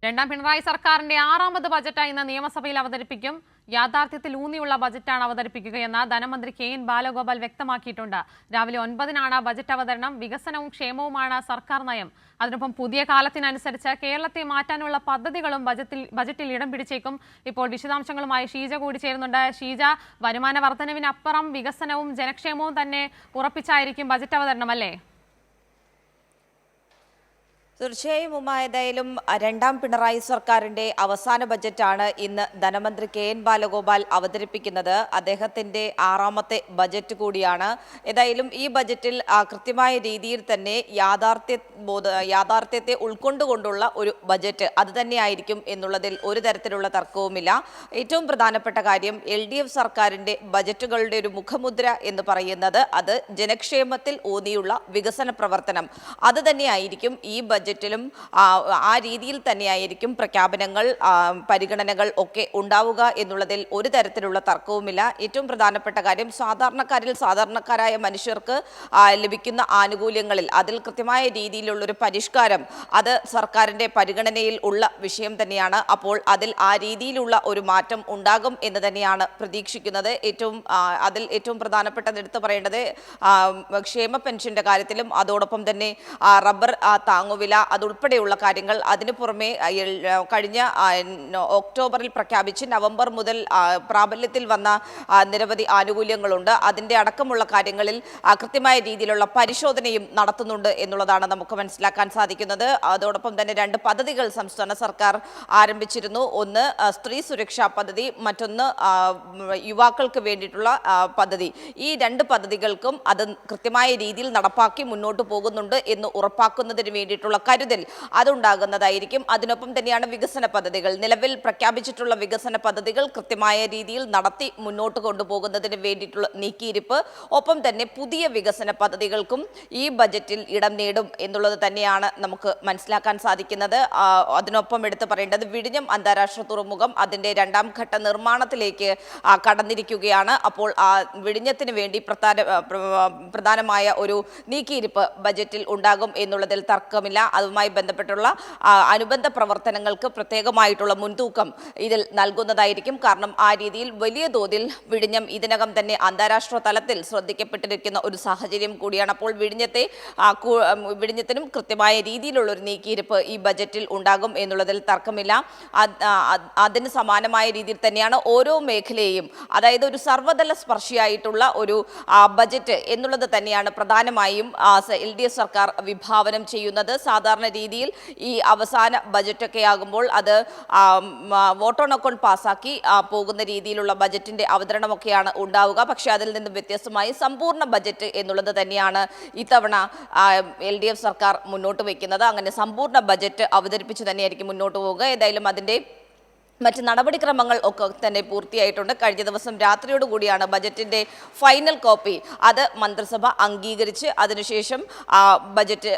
രണ്ടാം പിണറായി സർക്കാരിന്റെ ആറാമത് ബജറ്റായി ഇന്ന് നിയമസഭയിൽ അവതരിപ്പിക്കും. യാഥാർത്ഥ്യത്തിൽ ഊന്നിയുള്ള ബജറ്റാണ് അവതരിപ്പിക്കുകയെന്ന് ധനമന്ത്രി കെ.എൻ. ബാലഗോപാൽ വ്യക്തമാക്കിയിട്ടുണ്ട്. രാവിലെ 9-നാണ് ബജറ്റ് അവതരണം. വികസനവും ക്ഷേമവുമാണ് സർക്കാർ നയം. അതിനൊപ്പം പുതിയ കാലത്തിനനുസരിച്ച് കേരളത്തെ മാറ്റാനുള്ള പദ്ധതികളും ബജറ്റിൽ ഇടം പിടിച്ചേക്കും. ഇപ്പോൾ വിശദാംശങ്ങളുമായി ഷീജ കൂടി ചേരുന്നുണ്ട്. ഷീജ, വരുമാന വർധനവിനപ്പുറം വികസനവും ജനക്ഷേമവും തന്നെ ഉറപ്പിച്ചായിരിക്കും ബജറ്റ് അവതരണം, അല്ലേ? തീർച്ചയായും ഏതായാലും രണ്ടാം പിണറായി സർക്കാരിന്റെ അവസാന ബജറ്റാണ് ഇന്ന് ധനമന്ത്രി കെ.എൻ. ബാലഗോപാൽ അവതരിപ്പിക്കുന്നത്. അദ്ദേഹത്തിന്റെ ആറാമത്തെ ബജറ്റ് കൂടിയാണ്. ഏതായാലും ഈ ബജറ്റിൽ കൃത്യമായ രീതിയിൽ തന്നെ യാഥാർത്ഥ്യത്തെ ഉൾക്കൊണ്ടുകൊണ്ടുള്ള ഒരു ബജറ്റ് അത് തന്നെയായിരിക്കും എന്നുള്ളതിൽ ഒരു തരത്തിലുള്ള തർക്കവുമില്ല. ഏറ്റവും പ്രധാനപ്പെട്ട കാര്യം LDF സർക്കാരിന്റെ ബജറ്റുകളുടെ ഒരു മുഖമുദ്ര എന്ന് പറയുന്നത് അത് ജനക്ഷേമത്തിൽ ഊന്നിയുള്ള വികസന പ്രവർത്തനം അത് തന്നെയായിരിക്കും ഈ ബജറ്റിലും ആ രീതിയിൽ തന്നെയായിരിക്കും പ്രഖ്യാപനങ്ങൾ പരിഗണനകൾ ഒക്കെ ഉണ്ടാവുക എന്നുള്ളതിൽ ഒരു തരത്തിലുള്ള തർക്കവുമില്ല. ഏറ്റവും പ്രധാനപ്പെട്ട കാര്യം സാധാരണക്കാരായ മനുഷ്യർക്ക് ലഭിക്കുന്ന ആനുകൂല്യങ്ങളിൽ അതിൽ കൃത്യമായ രീതിയിലുള്ളൊരു പരിഷ്കാരം അത് സർക്കാരിന്റെ പരിഗണനയിൽ ഉള്ള വിഷയം തന്നെയാണ്. അപ്പോൾ അതിൽ ആ രീതിയിലുള്ള ഒരു മാറ്റം ഉണ്ടാകും എന്ന് തന്നെയാണ് പ്രതീക്ഷിക്കുന്നത്. അതിൽ ഏറ്റവും പ്രധാനപ്പെട്ടത് എടുത്തു പറയേണ്ടത് ക്ഷേമ പെൻഷന്റെ കാര്യത്തിലും അതോടൊപ്പം തന്നെ റബ്ബർ താങ്ങുവില അതുൾപ്പെടെയുള്ള കാര്യങ്ങൾ. അതിനു പുറമെ കഴിഞ്ഞ ഒക്ടോബറിൽ പ്രഖ്യാപിച്ച് നവംബർ മുതൽ പ്രാബല്യത്തിൽ വന്ന നിരവധി ആനുകൂല്യങ്ങളുണ്ട്. അതിൻ്റെ അടക്കമുള്ള കാര്യങ്ങളിൽ കൃത്യമായ രീതിയിലുള്ള പരിശോധനയും നടത്തുന്നുണ്ട് എന്നുള്ളതാണ് നമുക്ക് മനസ്സിലാക്കാൻ സാധിക്കുന്നത്. അതോടൊപ്പം തന്നെ 2 പദ്ധതികൾ സംസ്ഥാന സർക്കാർ ആരംഭിച്ചിരുന്നു. ഒന്ന് സ്ത്രീ സുരക്ഷാ പദ്ധതി, മറ്റൊന്ന് യുവാക്കൾക്ക് വേണ്ടിയിട്ടുള്ള പദ്ധതി. ഈ 2 പദ്ധതികൾക്കും അത് കൃത്യമായ രീതിയിൽ നടപ്പാക്കി മുന്നോട്ട് പോകുന്നുണ്ട് എന്ന് ഉറപ്പാക്കുന്നതിന് വേണ്ടിയിട്ടുള്ള കരുതൽ അതുണ്ടാകുന്നതായിരിക്കും. അതിനൊപ്പം തന്നെയാണ് വികസന പദ്ധതികൾ. നിലവിൽ പ്രഖ്യാപിച്ചിട്ടുള്ള വികസന പദ്ധതികൾ കൃത്യമായ രീതിയിൽ നടത്തി മുന്നോട്ട് കൊണ്ടുപോകുന്നതിന് വേണ്ടിയിട്ടുള്ള നീക്കിയിരിപ്പ്. ഒപ്പം തന്നെ പുതിയ വികസന പദ്ധതികൾക്കും ഈ ബജറ്റിൽ ഇടം നേടും എന്നുള്ളത് തന്നെയാണ് നമുക്ക് മനസ്സിലാക്കാൻ സാധിക്കുന്നത്. അതിനൊപ്പം എടുത്തു പറയേണ്ടത് വിഴിഞ്ഞം അന്താരാഷ്ട്ര തുറമുഖം അതിൻ്റെ 2ാം ഘട്ട നിർമ്മാണത്തിലേക്ക് കടന്നിരിക്കുകയാണ്. അപ്പോൾ ആ വിഴിഞ്ഞത്തിന് വേണ്ടി പ്രധാനമായ ഒരു നീക്കിയിരിപ്പ് ബജറ്റിൽ ഉണ്ടാകും എന്നുള്ളതിൽ തർക്കമില്ല. അതുമായി ബന്ധപ്പെട്ടുള്ള അനുബന്ധ പ്രവർത്തനങ്ങൾക്ക് പ്രത്യേകമായിട്ടുള്ള മുൻതൂക്കം ഇതിൽ നൽകുന്നതായിരിക്കും. കാരണം ആ രീതിയിൽ വലിയ തോതിൽ വിഴിഞ്ഞം ഇതിനകം തന്നെ അന്താരാഷ്ട്ര തലത്തിൽ ശ്രദ്ധിക്കപ്പെട്ടിരിക്കുന്ന ഒരു സാഹചര്യം കൂടിയാണ്. അപ്പോൾ വിഴിഞ്ഞത്തിനും കൃത്യമായ രീതിയിലുള്ള ഒരു നീക്കിയിരിപ്പ് ഈ ബജറ്റിൽ ഉണ്ടാകും എന്നുള്ളതിൽ തർക്കമില്ല. അതിന് സമാനമായ രീതിയിൽ തന്നെയാണ് ഓരോ മേഖലയെയും, അതായത് ഒരു സർവ്വതല സ്പർശിയായിട്ടുള്ള ഒരു ബജറ്റ് എന്നുള്ളത് തന്നെയാണ് പ്രധാനമായും LDF സർക്കാർ വിഭാവനം ചെയ്യുന്നത്. സാധാരണ രീതിയിൽ ഈ അവസാന ബജറ്റൊക്കെ ആകുമ്പോൾ അത് വോട്ട് ഓൺ അക്കൗണ്ട് പാസ്സാക്കി പോകുന്ന രീതിയിലുള്ള ബജറ്റിന്റെ അവതരണമൊക്കെയാണ് ഉണ്ടാവുക. പക്ഷേ അതിൽ നിന്ന് വ്യത്യസ്തമായി സമ്പൂർണ്ണ ബജറ്റ് എന്നുള്ളത് തന്നെയാണ് ഇത്തവണ LDF സർക്കാർ മുന്നോട്ട് വയ്ക്കുന്നത്. അങ്ങനെ സമ്പൂർണ്ണ ബജറ്റ് അവതരിപ്പിച്ച് തന്നെയായിരിക്കും മുന്നോട്ട് പോവുക. ഏതായാലും അതിൻ്റെ മറ്റ് നടപടിക്രമങ്ങൾ ഒക്കെ തന്നെ പൂർത്തിയായിട്ടുണ്ട്. കഴിഞ്ഞ ദിവസം രാത്രിയോടുകൂടിയാണ് ബജറ്റിൻ്റെ ഫൈനൽ കോപ്പി അത് മന്ത്രിസഭ അംഗീകരിച്ച് അതിനുശേഷം ബജറ്റ്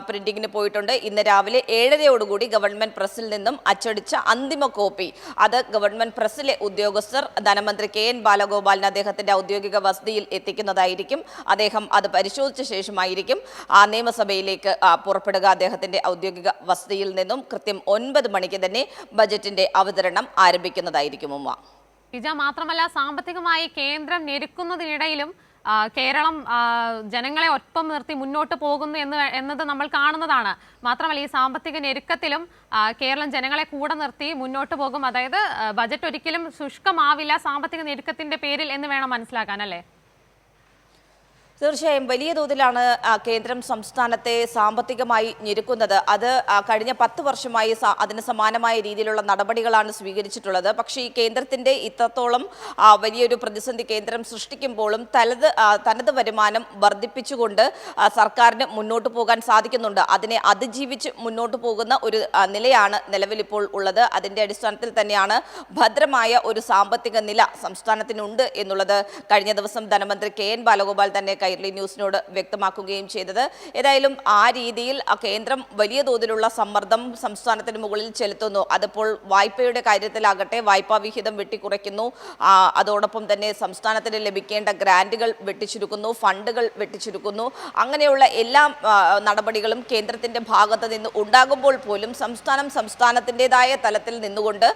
പ്രിന്റിങ്ങിന് പോയിട്ടുണ്ട്. ഇന്ന് രാവിലെ 7:30 ഗവൺമെൻറ് പ്രസ്സിൽ നിന്നും അച്ചടിച്ച അന്തിമ കോപ്പി അത് ഗവൺമെൻറ് പ്രസ്സിലെ ഉദ്യോഗസ്ഥർ ധനമന്ത്രി കെ.എൻ. ബാലഗോപാലിന് അദ്ദേഹത്തിൻ്റെ ഔദ്യോഗിക വസതിയിൽ എത്തിക്കുന്നതായിരിക്കും. അദ്ദേഹം അത് പരിശോധിച്ച ശേഷമായിരിക്കും നിയമസഭയിലേക്ക് പുറപ്പെടുക. അദ്ദേഹത്തിൻ്റെ ഔദ്യോഗിക വസതിയിൽ നിന്നും കൃത്യം 9 മണിക്ക് തന്നെ ബജറ്റിൻ്റെ അവതരണം ആരംഭിക്കുന്നതായിരിക്കും. മാത്രമല്ല, സാമ്പത്തികമായി കേന്ദ്രം ഞെരുക്കുന്നതിനിടയിലും കേരളം ജനങ്ങളെ ഒപ്പം നിർത്തി മുന്നോട്ട് പോകുന്നു എന്നത് നമ്മൾ കാണുന്നതാണ്. മാത്രമല്ല, ഈ സാമ്പത്തിക ഞെരുക്കത്തിലും കേരളം ജനങ്ങളെ കൂടെ നിർത്തി മുന്നോട്ട് പോകും. അതായത് ബജറ്റ് ഒരിക്കലും ശുഷ്കമാവില്ല സാമ്പത്തിക ഞെരുക്കത്തിന്റെ പേരിൽ എന്ന് വേണം മനസ്സിലാക്കാൻ, അല്ലേ? തീർച്ചയായും വലിയ തോതിലാണ് കേന്ദ്രം സംസ്ഥാനത്തെ സാമ്പത്തികമായി ഞെരുക്കുന്നത്. അത് കഴിഞ്ഞ 10 വർഷമായി അതിന് സമാനമായ രീതിയിലുള്ള നടപടികളാണ് സ്വീകരിച്ചിട്ടുള്ളത്. പക്ഷേ ഈ കേന്ദ്രത്തിൻ്റെ ഇത്രത്തോളം വലിയൊരു പ്രതിസന്ധി കേന്ദ്രം സൃഷ്ടിക്കുമ്പോഴും തനത് വരുമാനം വർദ്ധിപ്പിച്ചുകൊണ്ട് സർക്കാരിന് മുന്നോട്ട് പോകാൻ സാധിക്കുന്നുണ്ട്. അതിനെ അതിജീവിച്ച് മുന്നോട്ട് പോകുന്ന ഒരു നിലയാണ് നിലവിലിപ്പോൾ ഉള്ളത്. അതിൻ്റെ അടിസ്ഥാനത്തിൽ തന്നെയാണ് ഭദ്രമായ ഒരു സാമ്പത്തിക നില സംസ്ഥാനത്തിനുണ്ട് എന്നുള്ളത് കഴിഞ്ഞ ദിവസം ധനമന്ത്രി കെ.എൻ. ബാലഗോപാൽ തന്നെ കൈരളി ന്യൂസിനോട് വ്യക്തമാക്കുകയും ചെയ്തത്. ഏതായാലും ആ രീതിയിൽ കേന്ദ്രം വലിയ തോതിലുള്ള സമ്മർദ്ദം സംസ്ഥാനത്തിന് മുകളിൽ ചെലുത്തുന്നു. അതിപ്പോൾ വായ്പയുടെ കാര്യത്തിലാകട്ടെ വായ്പാ വിഹിതം വെട്ടിക്കുറയ്ക്കുന്നു, അതോടൊപ്പം തന്നെ സംസ്ഥാനത്തിന് ലഭിക്കേണ്ട ഗ്രാന്റുകൾ വെട്ടിച്ചുരുക്കുന്നു, ഫണ്ടുകൾ വെട്ടിച്ചുരുക്കുന്നു. അങ്ങനെയുള്ള എല്ലാ നടപടികളും കേന്ദ്രത്തിന്റെ ഭാഗത്ത് നിന്ന് ഉണ്ടാകുമ്പോൾ പോലും സംസ്ഥാനത്തിൻ്റെതായ തലത്തിൽ നിന്നുകൊണ്ട്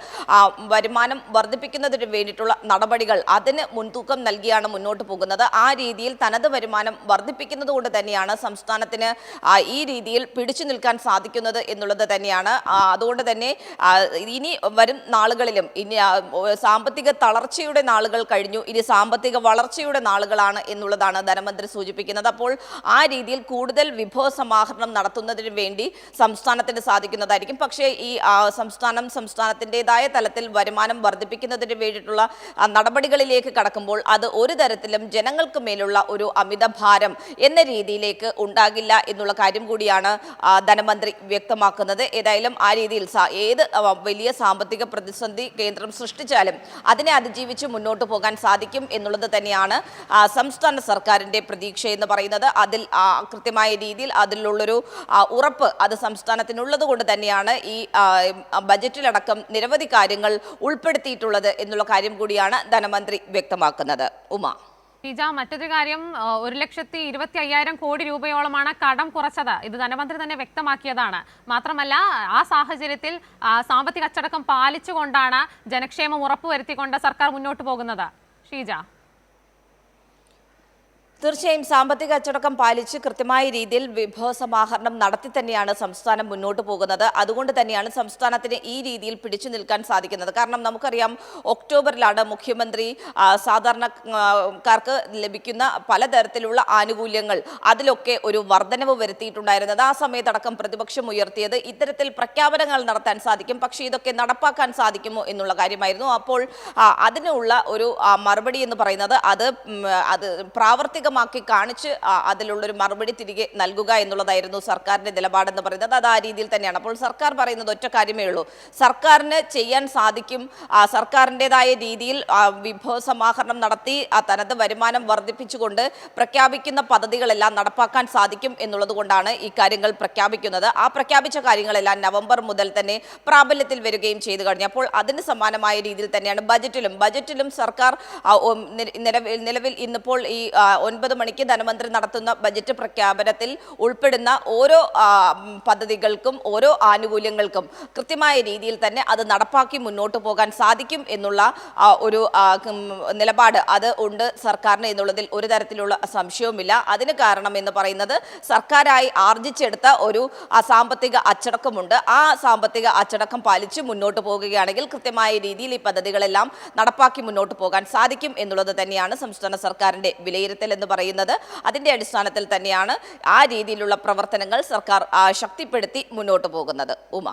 വരുമാനം വർദ്ധിപ്പിക്കുന്നതിന് വേണ്ടിയിട്ടുള്ള നടപടികൾ അതിന് മുൻതൂക്കം നൽകിയാണ് മുന്നോട്ട് പോകുന്നത്. ആ രീതിയിൽ തനത് വരുമാനം വർദ്ധിപ്പിക്കുന്നത് കൊണ്ട് തന്നെയാണ് സംസ്ഥാനത്തിന് ഈ രീതിയിൽ പിടിച്ചു നിൽക്കാൻ സാധിക്കുന്നത് എന്നുള്ളത് തന്നെയാണ്. അതുകൊണ്ട് തന്നെ ഇനി വരും നാളുകളിലും ഇനി സാമ്പത്തിക തളർച്ചയുടെ നാളുകൾ കഴിഞ്ഞു, ഇനി സാമ്പത്തിക വളർച്ചയുടെ നാളുകളാണ് എന്നുള്ളതാണ് ധനമന്ത്രി സൂചിപ്പിക്കുന്നത്. അപ്പോൾ ആ രീതിയിൽ കൂടുതൽ വിഭവ സമാഹരണം നടത്തുന്നതിന് വേണ്ടി സംസ്ഥാനത്തിന് സാധിക്കുന്നതായിരിക്കും. പക്ഷേ ഈ സംസ്ഥാനത്തിൻ്റെതായ തലത്തിൽ വരുമാനം വർദ്ധിപ്പിക്കുന്നതിന് വേണ്ടിയിട്ടുള്ള നടപടികളിലേക്ക് കടക്കുമ്പോൾ അത് ഒരു തരത്തിലും ജനങ്ങൾക്ക് മേലുള്ള ഒരു അമിത ഭാരം എന്ന രീതിയിലേക്ക് ഉണ്ടാകില്ല എന്നുള്ള കാര്യം കൂടിയാണ് ധനമന്ത്രി വ്യക്തമാക്കുന്നത്. ഏതായാലും ആ രീതിയിൽ ഏത് വലിയ സാമ്പത്തിക പ്രതിസന്ധി കേന്ദ്രം സൃഷ്ടിച്ചാലും അതിനെ അതിജീവിച്ച് മുന്നോട്ട് പോകാൻ സാധിക്കും എന്നുള്ളത് തന്നെയാണ് സംസ്ഥാന സർക്കാരിൻ്റെ പ്രതീക്ഷ എന്ന് പറയുന്നത്. അതിൽ കൃത്യമായ രീതിയിൽ അതിലുള്ളൊരു ഉറപ്പ് അത് സംസ്ഥാനത്തിനുള്ളത് കൊണ്ട് തന്നെയാണ് ഈ ബജറ്റിലടക്കം നിരവധി കാര്യങ്ങൾ ഉൾപ്പെടുത്തിയിട്ടുള്ളത് എന്നുള്ള കാര്യം കൂടിയാണ് ധനമന്ത്രി വ്യക്തമാക്കുന്നത്. ഉമ, മറ്റൊരു കാര്യം, 1,25,000 കോടി രൂപയോളമാണ് കടം കുറച്ചത്. ഇത് ധനമന്ത്രി തന്നെ വ്യക്തമാക്കിയതാണ്. മാത്രമല്ല ആ സാഹചര്യത്തിൽ സാമ്പത്തിക അച്ചടക്കം പാലിച്ചുകൊണ്ടാണ് ജനക്ഷേമം ഉറപ്പുവരുത്തിക്കൊണ്ട് സർക്കാർ മുന്നോട്ട് പോകുന്നത്. ഷീജ, തീർച്ചയായും സാമ്പത്തിക അച്ചടക്കം പാലിച്ച് കൃത്യമായ രീതിയിൽ വിഭവ സമാഹരണം നടത്തി തന്നെയാണ് സംസ്ഥാനം മുന്നോട്ട് പോകുന്നത്. അതുകൊണ്ട് തന്നെയാണ് സംസ്ഥാനത്തിന് ഈ രീതിയിൽ പിടിച്ചു നിൽക്കാൻ സാധിക്കുന്നത്. കാരണം നമുക്കറിയാം, ഒക്ടോബറിലാണ് മുഖ്യമന്ത്രി സാധാരണക്കാർക്ക് ലഭിക്കുന്ന പലതരത്തിലുള്ള ആനുകൂല്യങ്ങൾ അതിലൊക്കെ ഒരു വർധനവ് വരുത്തിയിട്ടുണ്ടായിരുന്നത്. ആ സമയത്തടക്കം പ്രതിപക്ഷം ഉയർത്തിയത് ഇത്തരത്തിൽ പ്രഖ്യാപനങ്ങൾ നടത്താൻ സാധിക്കും, പക്ഷേ ഇതൊക്കെ നടപ്പാക്കാൻ സാധിക്കുമോ എന്നുള്ള കാര്യമായിരുന്നു. അപ്പോൾ അതിനുള്ള ഒരു മറുപടി എന്ന് പറയുന്നത് അത് പ്രാവർത്തിക കാണിച്ച് അതിലുള്ളൊരു മറുപടി തിരികെ നൽകുക എന്നുള്ളതായിരുന്നു സർക്കാരിന്റെ നിലപാടെന്ന് പറയുന്നത്. അത് ആ രീതിയിൽ തന്നെയാണ്. അപ്പോൾ സർക്കാർ പറയുന്നത് ഒറ്റ കാര്യമേ ഉള്ളൂ, സർക്കാരിന് ചെയ്യാൻ സാധിക്കും, സർക്കാരിൻ്റെതായ രീതിയിൽ വിഭവ സമാഹരണം നടത്തി തനത് വരുമാനം വർദ്ധിപ്പിച്ചുകൊണ്ട് പ്രഖ്യാപിക്കുന്ന പദ്ധതികളെല്ലാം നടപ്പാക്കാൻ സാധിക്കും എന്നുള്ളത് കൊണ്ടാണ് ഈ കാര്യങ്ങൾ പ്രഖ്യാപിക്കുന്നത്. ആ പ്രഖ്യാപിച്ച കാര്യങ്ങളെല്ലാം നവംബർ മുതൽ തന്നെ പ്രാബല്യത്തിൽ വരികയും ചെയ്തു കഴിഞ്ഞു. അപ്പോൾ അതിന് സമാനമായ രീതിയിൽ തന്നെയാണ് ബജറ്റിലും സർക്കാർ നിലവിൽ ഇന്നിപ്പോൾ ഈ 9 മണിക്ക് ധനമന്ത്രി നടത്തുന്ന ബജറ്റ് പ്രഖ്യാപനത്തിൽ ഉൾപ്പെടുന്ന ഓരോ പദ്ധതികൾക്കും ഓരോ ആനുകൂല്യങ്ങൾക്കും കൃത്യമായ രീതിയിൽ തന്നെ അത് നടപ്പാക്കി മുന്നോട്ട് പോകാൻ സാധിക്കും എന്നുള്ള ഒരു നിലപാട് അത് ഉണ്ട് സർക്കാരിന് എന്നുള്ളതിൽ ഒരു തരത്തിലുള്ള സംശയവുമില്ല. അതിന് കാരണം എന്ന് പറയുന്നത് സർക്കാരായി ആർജിച്ചെടുത്ത ഒരു സാമ്പത്തിക അച്ചടക്കമുണ്ട്. ആ സാമ്പത്തിക അച്ചടക്കം പാലിച്ച് മുന്നോട്ട് പോകുകയാണെങ്കിൽ കൃത്യമായ രീതിയിൽ ഈ പദ്ധതികളെല്ലാം നടപ്പാക്കി മുന്നോട്ട് പോകാൻ സാധിക്കും എന്നുള്ളത് തന്നെയാണ് സംസ്ഥാന സർക്കാരിന്റെ വിലയിരുത്തൽ എന്ന് പറയുന്നത്. അതിന്റെ അടിസ്ഥാനത്തിൽ തന്നെയാണ് ആ രീതിയിലുള്ള പ്രവർത്തനങ്ങൾ സർക്കാർ ശക്തിപ്പെടുത്തി മുന്നോട്ട് പോകുന്നത്. ഉമ.